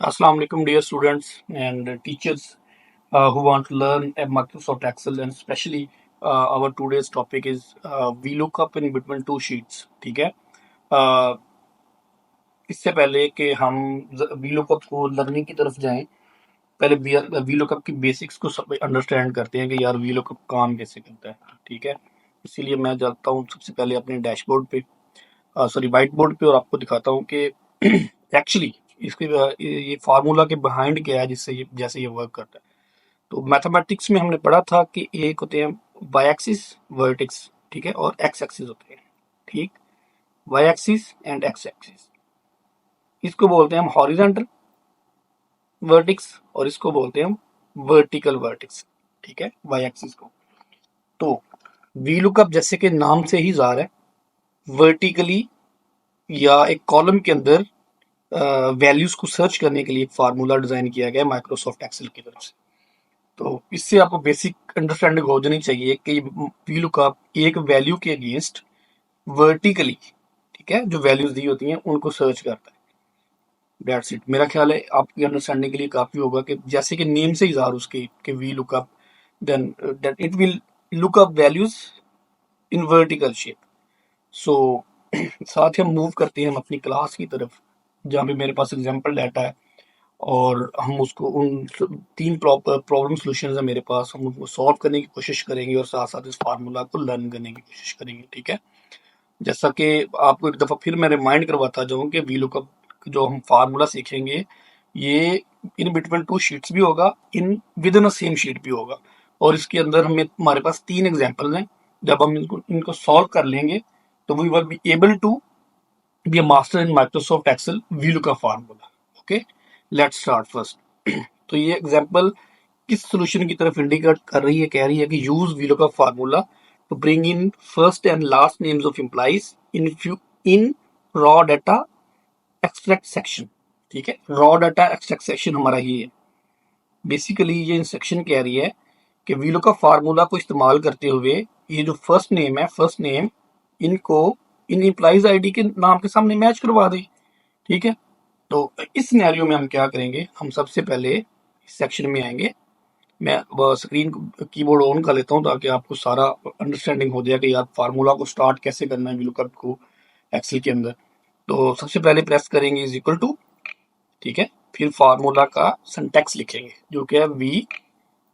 Assalamu alaikum, dear students and teachers who want to learn Microsoft Excel, and especially our today's topic is VLOOKUP in between two sheets. ठीक है. uh, इससे पहले कि हम VLOOKUP को learning की तरफ जाएं, पहले VLOOKUP की बेसिक्स को सब अंडरस्टैंड करते हैं कि यार VLOOKUP काम कैसे करता है. ठीक है. इसीलिए मैं जाता हूँ सबसे पहले अपने डैशबोर्ड पे, सॉरी व्हाइट बोर्ड पे, और आपको दिखाता हूँ कि एक्चुअली इसके ये फार्मूला के बिहाइंड क्या है जिससे ये जैसे ये वर्क करता है. तो मैथमेटिक्स में हमने पढ़ा था कि एक होते हैं वाई एक्सिस वर्टेक्स, ठीक है, और एक्स एक्सिस होते हैं. ठीक. Y axis and X axis, इसको बोलते हैं हम हॉरिजॉन्टल वर्टेक्स और इसको बोलते हैं हम वर्टिकल वर्टेक्स. ठीक है, वाई एक्सिस को. तो वी लुकअप जैसे कि नाम से ही ज़ाहिर है, वर्टिकली या एक कॉलम के अंदर वैल्यूज को सर्च करने के लिए एक फार्मूला डिजाइन किया गया है माइक्रोसॉफ्ट एक्सेल की तरफ से. तो इससे आपको बेसिक अंडरस्टैंडिंग हो जानी चाहिए कि वी लुकअप एक वैल्यू के अगेंस्ट वर्टिकली, ठीक है, जो वैल्यूज दी होती हैं उनको सर्च करता है. That's it. मेरा ख्याल है आपकी अंडरस्टैंडिंग के लिए काफी होगा कि जैसे कि नेम से ही ज़ाहिर उसके कि we look up, then that it will look up values in vertical shape. So साथ ही हम मूव करते हैं हम अपनी क्लास की तरफ, जहाँ पे मेरे पास एग्जाम्पल डाटा है और हम उसको उन तीन प्रॉब्लम सॉल्यूशंस है मेरे पास, हम उनको सॉल्व करने की कोशिश करेंगे और साथ साथ इस फार्मूला को लर्न करने की कोशिश करेंगे. ठीक है. जैसा कि आपको एक दफ़ा फिर मैं रिमाइंड करवाता जाऊँ कि वी लुकअप जो हम फार्मूला सीखेंगे, ये इन बिटवीन टू शीट्स भी होगा, in with in a same sheet भी होगा. और इसके अंदर हमारे पास तीन एग्जाम्पल हैं. जब हम इनको सॉल्व कर लेंगे तो we will be able to be a master in Microsoft Excel VLOOKUP formula. Okay, let's start first. तो ये एग्जांपल किस सॉल्यूशन की तरफ इंडिकेट कर रही है, कह रही है कि use VLOOKUP formula to bring in first and last names of employees in raw data extract section. ठीक है, रॉ डाटा एक्सट्रैक्ट सेक्शन हमारा ये है. बेसिकली ये इंस्ट्रक्शन कह रही है कि VLOOKUP फार्मूला को इस्तेमाल करते हुए ये जो फर्स्ट नेम है, फर्स्ट नेम इनको इन एम्प्लॉइज आईडी के नाम के सामने मैच करवा दी. ठीक है. तो इस सिनेरियो में हम क्या करेंगे, हम सबसे पहले इस सेक्शन में आएंगे. मैं स्क्रीन कीबोर्ड ऑन कर लेता हूँ ताकि आपको सारा अंडरस्टैंडिंग हो जाए कि यार फार्मूला को स्टार्ट कैसे करना है VLOOKUP को एक्सेल के अंदर. तो सबसे पहले प्रेस करेंगे इज इक्वल टू. ठीक है. फिर फार्मूला का सिंटैक्स लिखेंगे जो कि है वी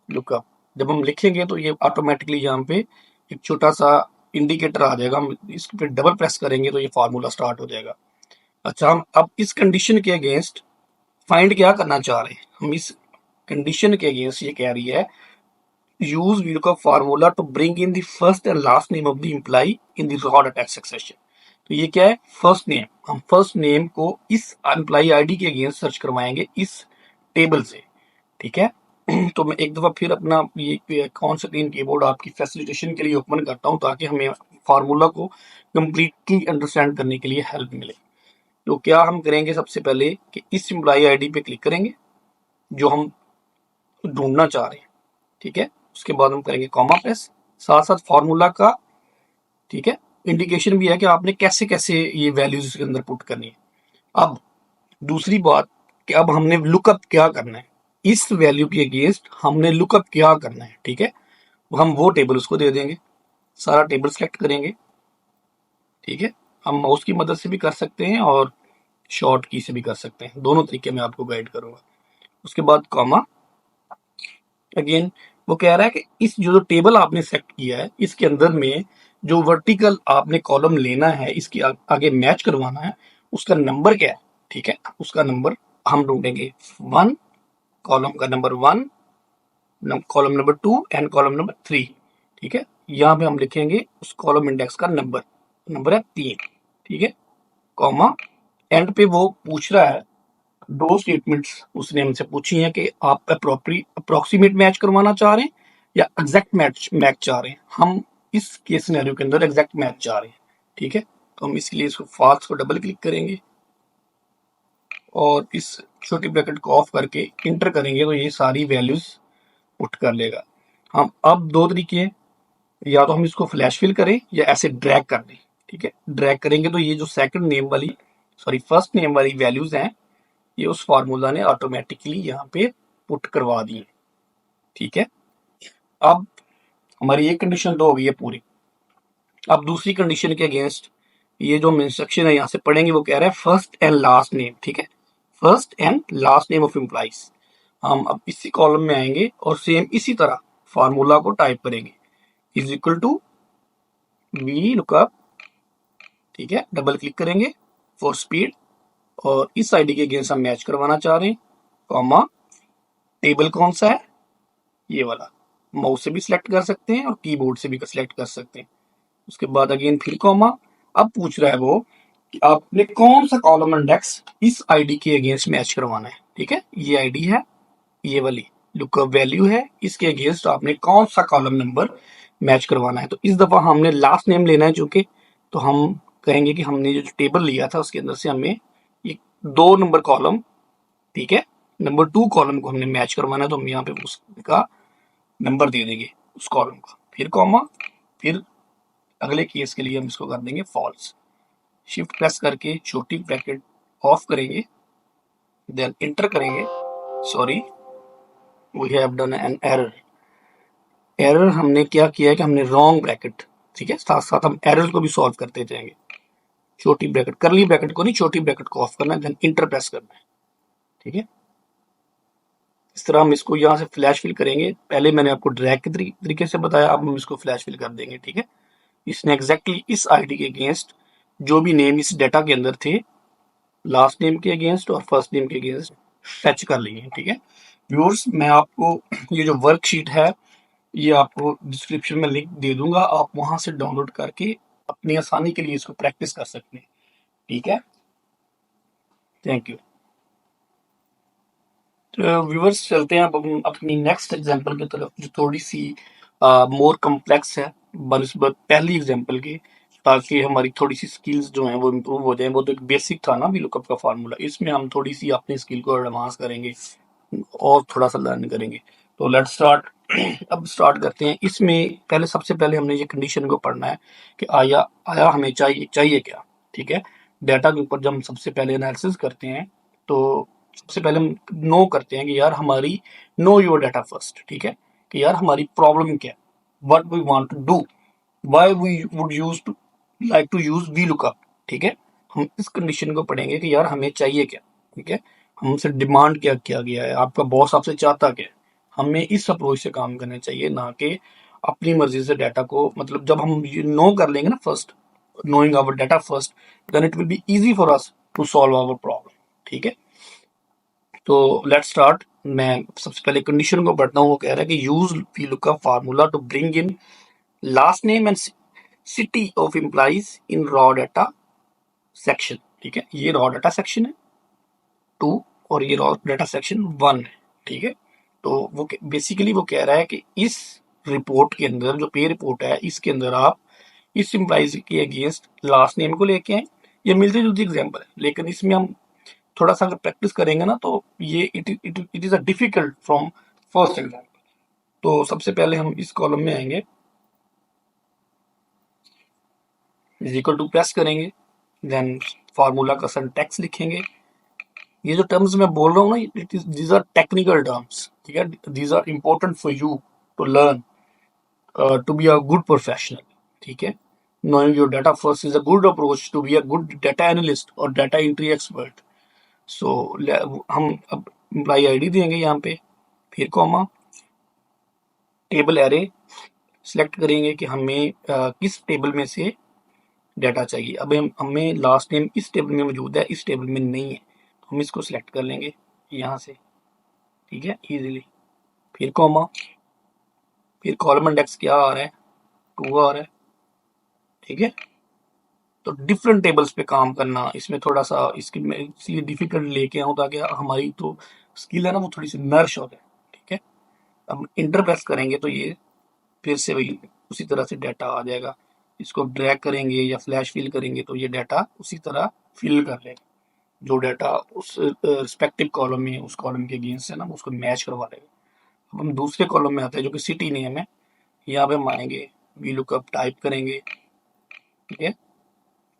लुकअप. जब हम लिखेंगे तो ये ऑटोमेटिकली यहाँ पे एक छोटा सा इंडिकेटर आ जाएगा, हम इस पे डबल प्रेस करेंगे तो ये फार्मूला स्टार्ट हो जाएगा. अच्छा, हम अब इस कंडीशन के अगेंस्ट फाइंड क्या करना चाह रहे हैं, हम इस कंडीशन के अगेंस्ट ये कह रही है use VLOOKUP formula to bring in the first and last name of the employee in the raw data section. तो ये क्या है, फर्स्ट नेम. हम फर्स्ट नेम को इस एम्प्लॉय आईडी के अगेंस्ट सर्च करवाएंगे इस टेबल से. ठीक है. तो मैं एक दफा फिर अपना ये कौन स्क्रीन कीबोर्ड आपकी फैसिलिटेशन के लिए ओपन करता हूँ ताकि हमें फार्मूला को कंप्लीटली अंडरस्टैंड करने के लिए हेल्प मिले. तो क्या हम करेंगे, सबसे पहले कि इस एम्प्लॉय आईडी पे क्लिक करेंगे जो हम ढूंढना चाह रहे हैं. ठीक है. उसके बाद हम करेंगे कॉमा प्रेस, साथ साथ फार्मूला का, ठीक है, इंडिकेशन भी है कि आपने कैसे कैसे ये वैल्यूज इसके अंदर पुट करनी है. अब दूसरी बात कि अब हमने लुकअप क्या करना है, इस वैल्यू के अगेंस्ट हमने लुकअप क्या करना है. ठीक है. हम वो टेबल उसको दे देंगे, सारा टेबल सेलेक्ट करेंगे. ठीक है. हम माउस की मदद से भी कर सकते हैं और शॉर्ट की से भी कर सकते हैं, दोनों तरीके मैं आपको गाइड करूंगा. उसके बाद कॉमा. अगेन वो कह रहा है कि इस जो टेबल आपने सेलेक्ट किया है इसके अंदर में जो वर्टिकल आपने कॉलम लेना है, इसके आगे मैच करवाना है, उसका नंबर क्या है. ठीक है. उसका नंबर हम ढूंढेंगे 1, कॉलम का number 1, column number 2 and column number 3. ठीक है. यहाँ पे हम लिखेंगे उस कॉलम इंडेक्स का नंबर, नंबर है 3. ठीक है. कॉमा. एंड पे वो पूछ रहा है, दो स्टेटमेंट्स उसने हमसे पूछी हैं कि आप अप्रोक्सीमेट मैच करवाना चाह रहे हैं या एग्जैक्ट मैच मैच चाह रहे हैं. हम इस केस सिनेरियो के अंदर एग्जैक्ट मैच चाह रहे हैं. ठीक है. तो हम इसलिए इसको फॉल्स को डबल क्लिक करेंगे और इस छोटी ब्रैकेट को ऑफ करके इंटर करेंगे तो ये सारी वैल्यूज पुट कर लेगा. हम अब दो तरीके हैं, या तो हम इसको फ्लैश फिल करें या ऐसे ड्रैग कर दें. ठीक है. ड्रैग करेंगे तो ये जो सेकंड नेम वाली, सॉरी फर्स्ट नेम वाली वैल्यूज हैं ये उस फार्मूला ने ऑटोमेटिकली यहाँ पे पुट करवा दिए। ठीक है, अब हमारी एक कंडीशन तो हो गई है पूरी। अब दूसरी कंडीशन के अगेंस्ट ये जो हम इंस्ट्रक्शन है यहाँ से पढ़ेंगे वो कह रहा है फर्स्ट एंड लास्ट नेम। ठीक है, first and last name of employees. हम अब इसी कॉलम में आएंगे और सेम इसी तरह फार्मूला को टाइप करेंगे, is equal to V lookup. ठीक है, डबल क्लिक करेंगे फॉर स्पीड, और इस आईडी के अगेंस्ट हम मैच करवाना चाह रहे हैं, कॉमा टेबल कौन सा है, ये वाला। माउस से भी सिलेक्ट कर सकते हैं और कीबोर्ड से भी सिलेक्ट कर सकते हैं। उसके बाद अगेन फिर कॉमा। अब पूछ रहा है वो कि आपने कौन सा कॉलम इंडेक्स इस आईडी के अगेंस्ट मैच करवाना है। ठीक है, ये आईडी है, ये वाली लुकअप वैल्यू है, इसके अगेंस्ट आपने कौन सा कॉलम नंबर मैच करवाना है। तो इस दफा हमने लास्ट नेम लेना है चूंकि, तो हम कहेंगे कि हमने जो टेबल लिया था उसके अंदर से हमें ये 2 नंबर कॉलम, ठीक है, नंबर 2 कॉलम को हमने मैच करवाना है, तो हम यहाँ पे उसका नंबर दे देंगे उस कॉलम का, फिर कॉमा, फिर अगले केस के लिए हम इसको कर देंगे फॉल्स। शिफ्ट प्रेस करके छोटी ब्रैकेट ऑफ करेंगे, देन इंटर करेंगे। Sorry, we have done an error. Error हमने क्या किया है कि हमने रॉन्ग ब्रैकेट, ठीक है, साथ साथ हम एरर को भी सॉल्व करते जाएंगे। छोटी ब्रैकेट, करली ब्रैकेट को नहीं, छोटी ब्रैकेट को ऑफ करना है, देन इंटर प्रेस करना है। ठीक है, इस तरह हम इसको यहाँ से फ्लैश फिल करेंगे। पहले मैंने आपको ड्रैग के तरीके से बताया, अब हम इसको फ्लैश फिल कर देंगे। ठीक है, इसने एग्जैक्टली इस आईडी के अगेंस्ट जो भी नेम इस डेटा के अंदर थे, लास्ट नेम के अगेंस्ट और फर्स्ट नेम के अगेंस्ट फैच कर लिए हैं। ठीक है व्यूअर्स, मैं आपको ये जो वर्कशीट है ये आपको डिस्क्रिप्शन में लिंक दे दूंगा, आप वहां से डाउनलोड करके अपनी आसानी के लिए इसको प्रैक्टिस कर सकते हैं। ठीक है, थैंक यू। तो व्यूअर्स चलते हैं अब हम अपनी नेक्स्ट एग्जांपल की तरफ, जो थोड़ी सी मोर कॉम्प्लेक्स है बनस्बत पहली एग्जांपल की, ताकि हमारी थोड़ी सी स्किल्स जो हैं वो इम्प्रूव हो जाएं। वो तो एक बेसिक था ना VLOOKUP का फार्मूला, इसमें हम थोड़ी सी अपनी स्किल को एडवांस करेंगे और थोड़ा सा लर्न करेंगे। तो लेट्स स्टार्ट। अब स्टार्ट करते हैं। इसमें पहले, सबसे पहले हमने ये कंडीशन को पढ़ना है कि आया आया हमें चाहिए चाहिए क्या। ठीक है, डाटा के ऊपर जब हम सबसे पहले एनालिसिस करते हैं तो सबसे पहले हम नो करते हैं कि यार हमारी, नो योर डाटा फर्स्ट। ठीक है, कि यार हमारी प्रॉब्लम क्या है, what we want to do, why we would use to like to use VLOOKUP। ठीक है, हम इस कंडीशन को पढ़ेंगे कि यार हमें चाहिए क्या। ठीक है, हमसे डिमांड क्या किया गया है, आपका बॉस आपसे चाहता क्या है। हमें इस अप्रोच से काम करना चाहिए, ना कि अपनी मर्जी से डाटा को, मतलब जब हम नो कर लेंगे ना first, knowing our data first, then it will be easy for us to solve our problem। ठीक है, तो लेट्स स्टार्ट। मैं सबसे पहले कंडीशन को पढ़ता हूँ। वो कह रहा है कि use VLOOKUP formula to bring in last name and city of employees in raw data section. ठीक है, ये रॉ डाटा सेक्शन है 2 और ये रॉ डाटा सेक्शन 1 है। ठीक है, तो वो बेसिकली वो कह रहा है कि इस रिपोर्ट के अंदर, जो पे रिपोर्ट है, इसके अंदर आप इस एम्प्लॉइज के अगेंस्ट लास्ट नेम को लेके आए। ये मिलती जुलती एग्जाम्पल है, लेकिन इसमें हम थोड़ा सा अगर प्रैक्टिस करेंगे ना तो ये it is a difficult from first example. तो सबसे पहले हम इस कॉलम में आएंगे, इज इक्वल टू प्रेस करेंगे, देन फार्मूला का सिंटैक्स लिखेंगे। ये जो टर्म्स मैं बोल रहा हूँ ना, it is these are technical terms. ठीक है, these are important for you to learn, to be a good professional. ठीक है, knowing your data first is a good approach to be a good data analyst or data entry expert। सो हम अब employee ID देंगे यहाँ पे, फिर comma, table array select करेंगे कि हमें किस टेबल में से डाटा चाहिए। अब हमें लास्ट नेम इस टेबल में मौजूद है, इस टेबल में नहीं है, तो हम इसको सिलेक्ट कर लेंगे यहाँ से। ठीक है, इजीली, फिर कॉमा, फिर कॉलम इंडेक्स क्या आ रहा है, 2 आ रहा है। ठीक है, तो डिफरेंट टेबल्स पे काम करना, इसमें थोड़ा सा इसकी मैं इसलिए डिफिकल्ट लेके आऊँ ताकि हमारी तो स्किल है ना वो थोड़ी सी नर्श हो जाए। ठीक है, अब इंटर प्रेस करेंगे तो ये फिर से वही उसी तरह से डाटा आ जाएगा। इसको ड्रैग करेंगे या फ्लैश फिल करेंगे तो ये डाटा उसी तरह फिल कर लेगा, जो डाटा उस रिस्पेक्टिव कॉलम में, उस कॉलम के अगेंस्ट है ना, उसको मैच करवा लेगा। अब हम दूसरे कॉलम में आते हैं जो कि सिटी नेम है। यहाँ पे हम आएंगे, VLOOKUP टाइप करेंगे। ठीक है,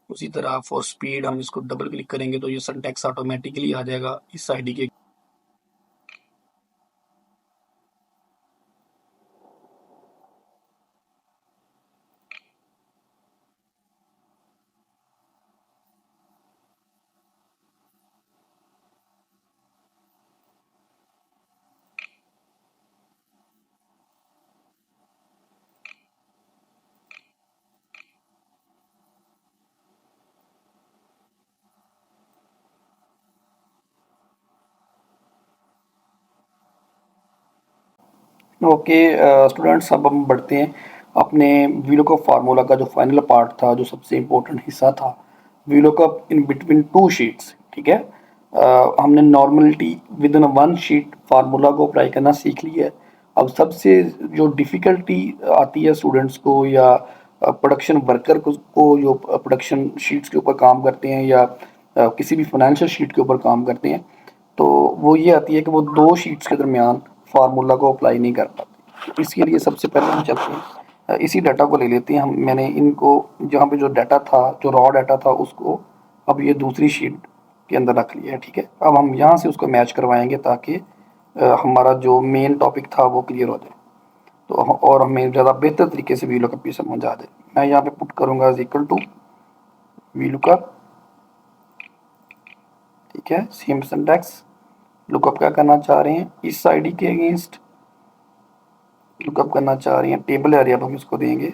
उसी तरह फॉर स्पीड हम इसको डबल क्लिक करेंगे तो ये सिंटैक्स ऑटोमेटिकली आ जाएगा इस आईडी के। ओके स्टूडेंट्स, अब हम बढ़ते हैं अपने वीलुकअप फार्मूला का जो फाइनल पार्ट था, जो सबसे इम्पोर्टेंट हिस्सा था, VLOOKUP in between two sheets. ठीक है, हमने normality with in one sheet formula को अप्लाई करना सीख लिया है। अब सबसे जो डिफ़िकल्टी आती है स्टूडेंट्स को या प्रोडक्शन वर्कर को जो प्रोडक्शन शीट्स के ऊपर काम करते हैं या किसी भी फाइनेंशियल शीट के ऊपर काम करते हैं, तो वो ये आती है कि वो दो शीट्स के दरमियान फार्मूला को अप्लाई नहीं कर पाते। इसके लिए सबसे पहले हम चलते हैं, इसी डाटा को ले लेते हैं हम। मैंने इनको जहाँ पे जो डाटा था, जो रॉ डाटा था, उसको अब ये दूसरी शीट के अंदर रख लिया है। ठीक है, अब हम यहाँ से उसको मैच करवाएंगे ताकि हमारा जो मेन टॉपिक था वो क्लियर हो जाए, तो और हमें ज़्यादा बेहतर तरीके से वी लुकअप भी समझ आ जाए। मैं यहाँ पे पुट करूँगा is equal to V lookup. ठीक है, सेम सिंटैक्स। लुकअप क्या करना चाह रहे हैं, इस आईडी के अगेंस्ट लुकअप करना चाह रहे हैं टेबल एरे। अब हम इसको देंगे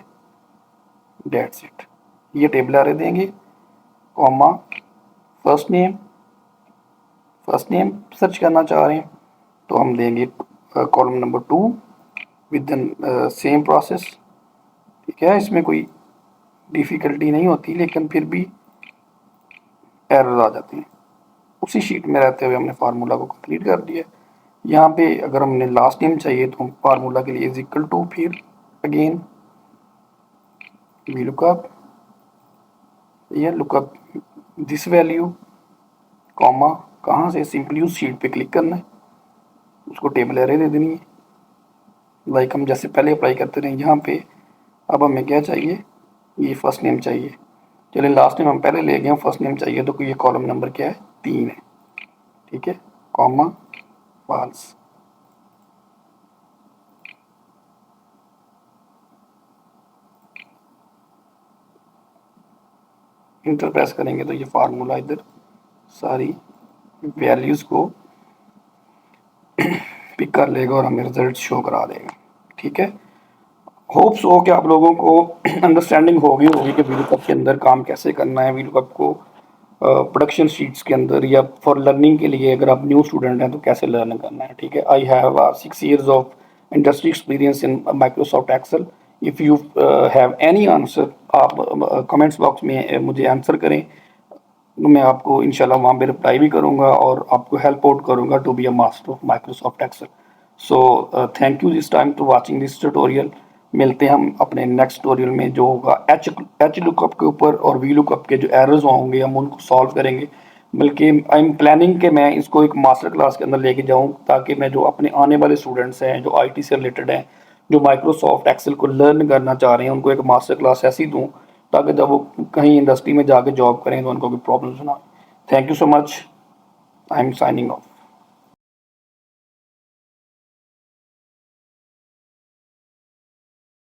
डेट्स इट, ये टेबल एरे देंगे, कॉमा फर्स्ट नेम सर्च करना चाह रहे हैं तो हम देंगे column number 2 with in same process. ठीक है, इसमें कोई डिफ़िकल्टी नहीं होती, लेकिन फिर भी एरर आ जाती हैं। उसी शीट में रहते हुए हमने फार्मूला को कंप्लीट कर दिया। यहाँ पे अगर हमने लास्ट नेम चाहिए तो हम फार्मूला के लिए इज इक्वल टू फिर अगेन वी लुकअप, ये लुकअप दिस वैल्यू, कॉमा कहाँ से, सिंपली उस शीट पे क्लिक करना है, उसको टेबल एरे दे देनी है लाइक हम जैसे पहले अप्लाई करते रहे यहाँ पे। अब हमें क्या चाहिए, ये फर्स्ट नेम चाहिए। चलिए लास्ट नेम हम पहले ले गए, फर्स्ट नेम चाहिए तो ये कॉलम नंबर क्या है, 3 है। ठीक है, कॉमा फॉल्स। इंटर प्रेस करेंगे तो ये फार्मूला इधर सारी वैल्यूज़ को पिक कर लेगा और हमें रिजल्ट शो करा देगा। ठीक है, होप्स हो कि आप लोगों को अंडरस्टैंडिंग होगी कि वीलुकअप के अंदर काम कैसे करना है, वीलुकअप को प्रोडक्शन शीट्स के अंदर या फॉर लर्निंग के लिए अगर आप न्यू स्टूडेंट हैं तो कैसे लर्न करना है। ठीक है, I have 6 years of industry experience in Microsoft Excel. If you have any answer, आप कमेंट्स बॉक्स में मुझे आंसर करें, तो मैं आपको इंशाल्लाह वहाँ पे रिप्लाई भी करूँगा और आपको हेल्प आउट करूँगा to be a master of Microsoft Excel. So thank you this time to watching this tutorial. मिलते हैं हम अपने नेक्स्ट ट्यूटोरियल में जो होगा एच लुकअप के ऊपर, और वी लुकअप के जो एरर्स होंगे हम उनको सॉल्व करेंगे। बल्कि आई एम प्लानिंग कि मैं इसको एक मास्टर क्लास के अंदर लेके जाऊँ ताकि मैं जो अपने आने वाले स्टूडेंट्स हैं जो आईटी से रिलेटेड हैं, जो माइक्रोसॉफ्ट एक्सेल को लर्न करना चाह रहे हैं, उनको एक मास्टर क्लास ऐसी दूँ ताकि जब वो कहीं इंडस्ट्री में जाके जॉब करें तो उनको कोई प्रॉब्लम ना हो। Thank you so much, I am signing off.